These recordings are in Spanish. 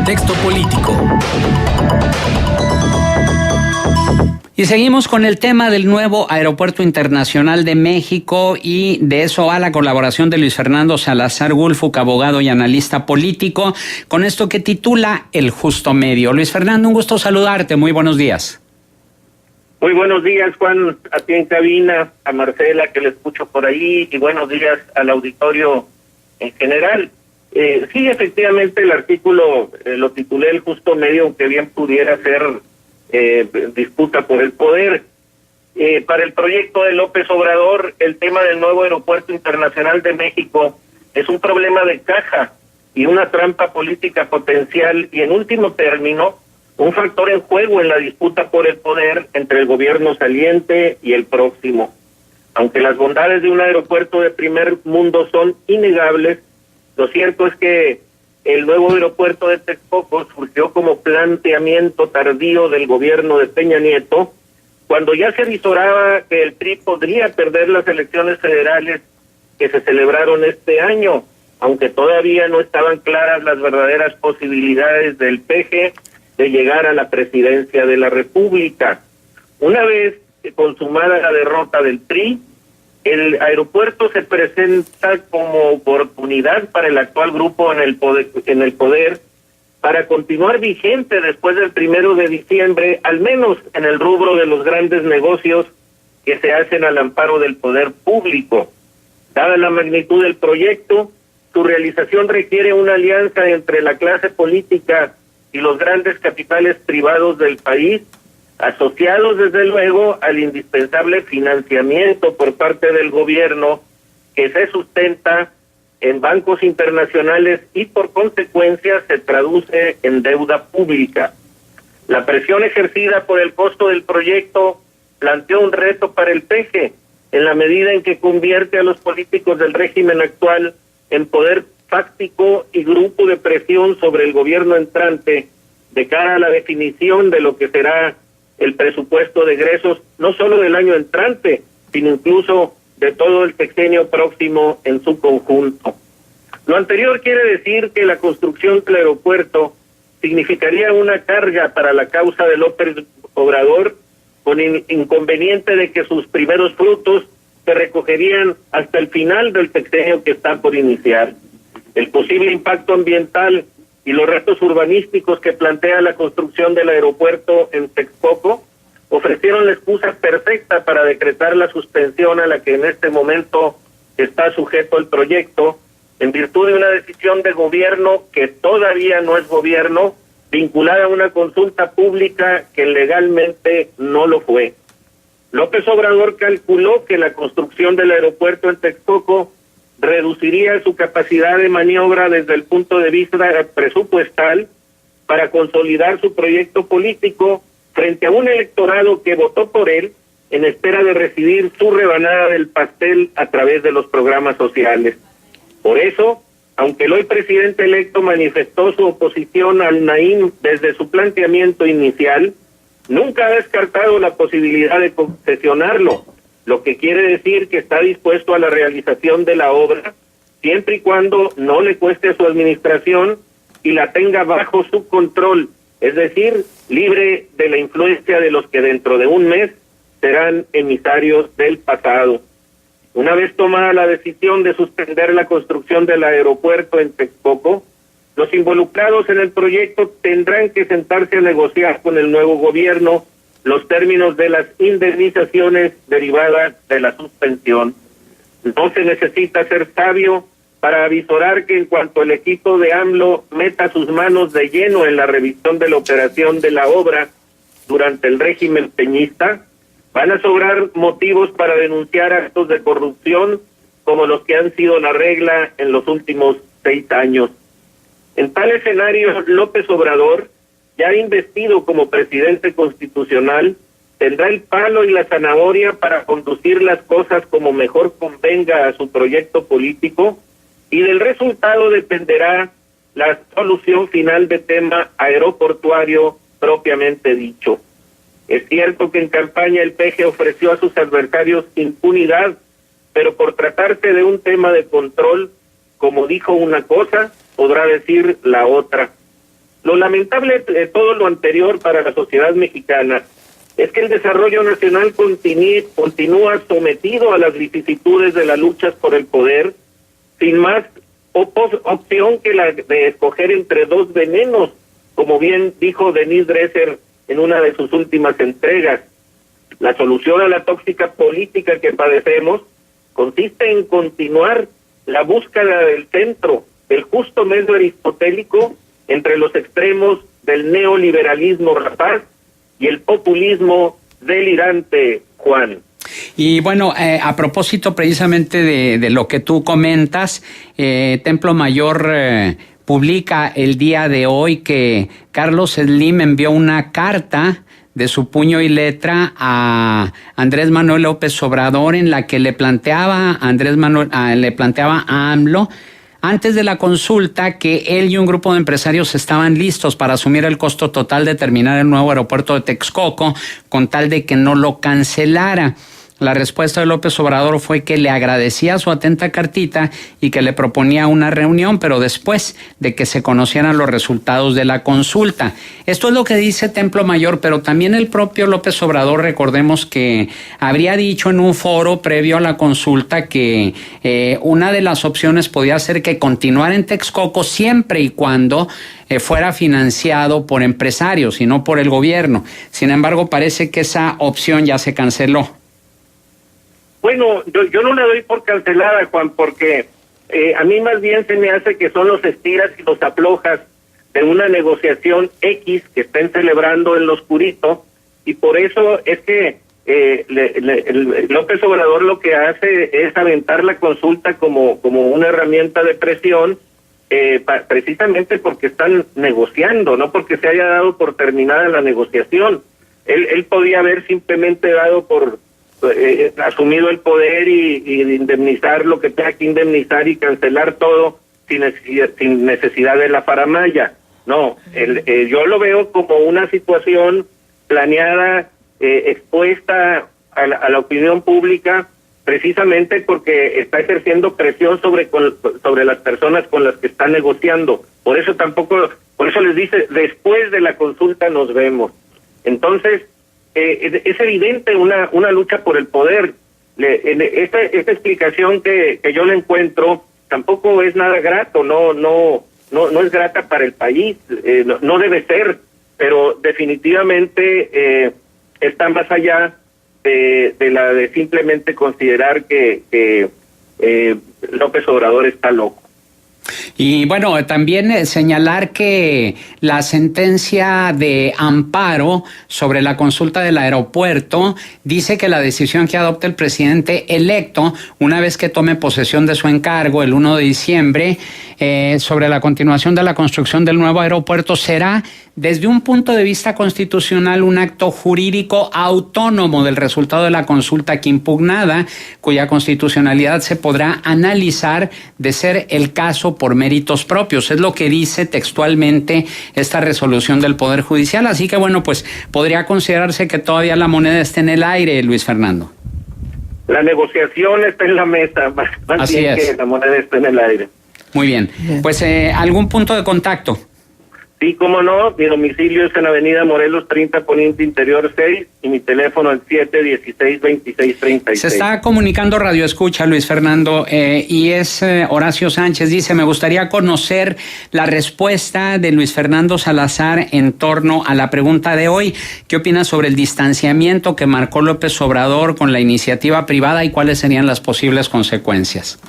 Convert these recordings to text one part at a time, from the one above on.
Contexto político. Y seguimos con el tema del nuevo Aeropuerto Internacional de México, y de eso va la colaboración de Luis Fernando Salazar Gulfuk, abogado y analista político, con esto que titula El Justo Medio. Luis Fernando, un gusto saludarte, muy buenos días. Muy buenos días, Juan, a ti en cabina, a Marcela, que le escucho por ahí, y buenos días al auditorio en general. Sí, efectivamente, el artículo lo titulé El Justo Medio, aunque bien pudiera ser disputa por el poder. Para el proyecto de López Obrador, el tema del nuevo Aeropuerto Internacional de México es un problema de caja y una trampa política potencial, y en último término, un factor en juego en la disputa por el poder entre el gobierno saliente y el próximo. Aunque las bondades de un aeropuerto de primer mundo son innegables, lo cierto es que el nuevo aeropuerto de Texcoco surgió como planteamiento tardío del gobierno de Peña Nieto, cuando ya se avisoraba que el PRI podría perder las elecciones federales que se celebraron este año, aunque todavía no estaban claras las verdaderas posibilidades del PG de llegar a la presidencia de la República. Una vez consumada la derrota del PRI, el aeropuerto se presenta como oportunidad para el actual grupo en el poder para continuar vigente después del 1 de diciembre, al menos en el rubro de los grandes negocios que se hacen al amparo del poder público. Dada la magnitud del proyecto, su realización requiere una alianza entre la clase política y los grandes capitales privados del país, asociados desde luego al indispensable financiamiento por parte del gobierno, que se sustenta en bancos internacionales y por consecuencia se traduce en deuda pública. La presión ejercida por el costo del proyecto planteó un reto para el PG, en la medida en que convierte a los políticos del régimen actual en poder fáctico y grupo de presión sobre el gobierno entrante de cara a la definición de lo que será el presupuesto de egresos, no solo del año entrante, sino incluso de todo el sexenio próximo en su conjunto. Lo anterior quiere decir que la construcción del aeropuerto significaría una carga para la causa de López Obrador, con inconveniente de que sus primeros frutos se recogerían hasta el final del sexenio que está por iniciar. El posible impacto ambiental y los retos urbanísticos que plantea la construcción del aeropuerto en Texcoco ofrecieron la excusa perfecta para decretar la suspensión a la que en este momento está sujeto el proyecto, en virtud de una decisión de gobierno que todavía no es gobierno, vinculada a una consulta pública que legalmente no lo fue. López Obrador calculó que la construcción del aeropuerto en Texcoco reduciría su capacidad de maniobra desde el punto de vista presupuestal para consolidar su proyecto político frente a un electorado que votó por él en espera de recibir su rebanada del pastel a través de los programas sociales. Por eso, aunque el hoy presidente electo manifestó su oposición al Naim desde su planteamiento inicial, nunca ha descartado la posibilidad de concesionarlo, lo que quiere decir que está dispuesto a la realización de la obra, siempre y cuando no le cueste a su administración y la tenga bajo su control, es decir, libre de la influencia de los que dentro de un mes serán emisarios del pasado. Una vez tomada la decisión de suspender la construcción del aeropuerto en Texcoco, los involucrados en el proyecto tendrán que sentarse a negociar con el nuevo gobierno los términos de las indemnizaciones derivadas de la suspensión. No se necesita ser sabio para avisorar que en cuanto el equipo de AMLO meta sus manos de lleno en la revisión de la operación de la obra durante el régimen peñista, van a sobrar motivos para denunciar actos de corrupción como los que han sido la regla en los últimos 6 años. En tal escenario, López Obrador, ya investido como presidente constitucional, tendrá el palo y la zanahoria para conducir las cosas como mejor convenga a su proyecto político, y del resultado dependerá la solución final de tema aeroportuario propiamente dicho. Es cierto que en campaña el PG ofreció a sus adversarios impunidad, pero por tratarse de un tema de control, como dijo una cosa, podrá decir la otra. Lo lamentable de todo lo anterior para la sociedad mexicana es que el desarrollo nacional continúa sometido a las vicisitudes de las luchas por el poder, sin más opción que la de escoger entre dos venenos, como bien dijo Denise Dresser en una de sus últimas entregas. La solución a la tóxica política que padecemos consiste en continuar la búsqueda del centro, del justo medio aristotélico entre los extremos del neoliberalismo rapaz y el populismo delirante, Juan. Y bueno, a propósito precisamente de lo que tú comentas, Templo Mayor publica el día de hoy que Carlos Slim envió una carta de su puño y letra a Andrés Manuel López Obrador en la que le planteaba a AMLO antes de la consulta que él y un grupo de empresarios estaban listos para asumir el costo total de terminar el nuevo aeropuerto de Texcoco con tal de que no lo cancelara. La respuesta de López Obrador fue que le agradecía su atenta cartita y que le proponía una reunión, pero después de que se conocieran los resultados de la consulta. Esto es lo que dice Templo Mayor, pero también el propio López Obrador, recordemos que habría dicho en un foro previo a la consulta que una de las opciones podía ser que continuara en Texcoco siempre y cuando fuera financiado por empresarios y no por el gobierno. Sin embargo, parece que esa opción ya se canceló. Bueno, yo no la doy por cancelada, Juan, porque a mí más bien se me hace que son los estiras y los aflojas de una negociación X que estén celebrando en lo oscurito, y por eso es que López Obrador lo que hace es aventar la consulta como una herramienta de presión, precisamente porque están negociando, no porque se haya dado por terminada la negociación. Él podía haber simplemente dado por asumido el poder y indemnizar lo que tenga que indemnizar y cancelar todo sin necesidad de la faramalla. No, yo lo veo como una situación planeada, expuesta a la opinión pública, precisamente porque está ejerciendo presión sobre las personas con las que está negociando. Por eso les dice, después de la consulta nos vemos. Entonces, es evidente una lucha por el poder. Esta explicación que yo le encuentro tampoco es nada grato, no es grata para el país, no debe ser, pero definitivamente está más allá de simplemente considerar que López Obrador está loco. Y bueno, también señalar que la sentencia de amparo sobre la consulta del aeropuerto dice que la decisión que adopte el presidente electo, una vez que tome posesión de su encargo el 1 de diciembre, sobre la continuación de la construcción del nuevo aeropuerto, será desde un punto de vista constitucional un acto jurídico autónomo del resultado de la consulta aquí impugnada, cuya constitucionalidad se podrá analizar de ser el caso por méritos propios. Es lo que dice textualmente esta resolución del Poder Judicial. Así que bueno, pues podría considerarse que todavía la moneda está en el aire, Luis Fernando. La negociación está en la mesa, más bien que la moneda está en el aire. Muy bien. Pues ¿algún punto de contacto? Sí, cómo no, mi domicilio es en Avenida Morelos 30, Poniente Interior 6, y mi teléfono es 716-2636. Se está comunicando Radio Escucha, Luis Fernando, y es Horacio Sánchez. Dice, me gustaría conocer la respuesta de Luis Fernando Salazar en torno a la pregunta de hoy. ¿Qué opina sobre el distanciamiento que marcó López Obrador con la iniciativa privada y cuáles serían las posibles consecuencias?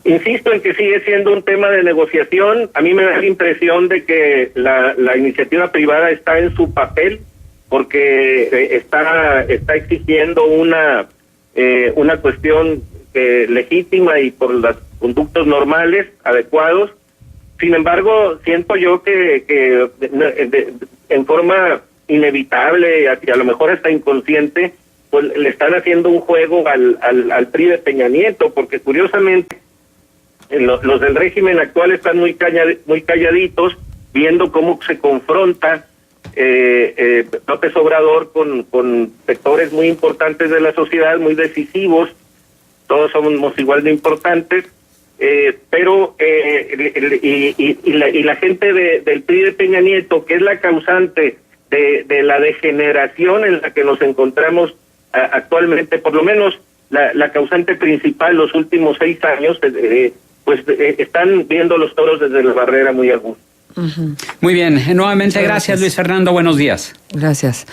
Insisto en que sigue siendo un tema de negociación. A mí me da la impresión de que la iniciativa privada está en su papel porque está exigiendo una cuestión legítima y por los conductos normales, adecuados. Sin embargo, siento yo que en forma inevitable y a lo mejor hasta inconsciente, pues le están haciendo un juego al PRI de Peña Nieto, porque curiosamente los del régimen actual están muy calladitos, viendo cómo se confronta López Obrador con sectores muy importantes de la sociedad, muy decisivos. Todos somos igual de importantes, pero la gente del PRI de Peña Nieto, que es la causante de la degeneración en la que nos encontramos actualmente, por lo menos la causante principal los últimos 6 años, están viendo los toros desde la barrera muy a gusto. Muy bien, nuevamente gracias Luis Fernando, buenos días. Gracias.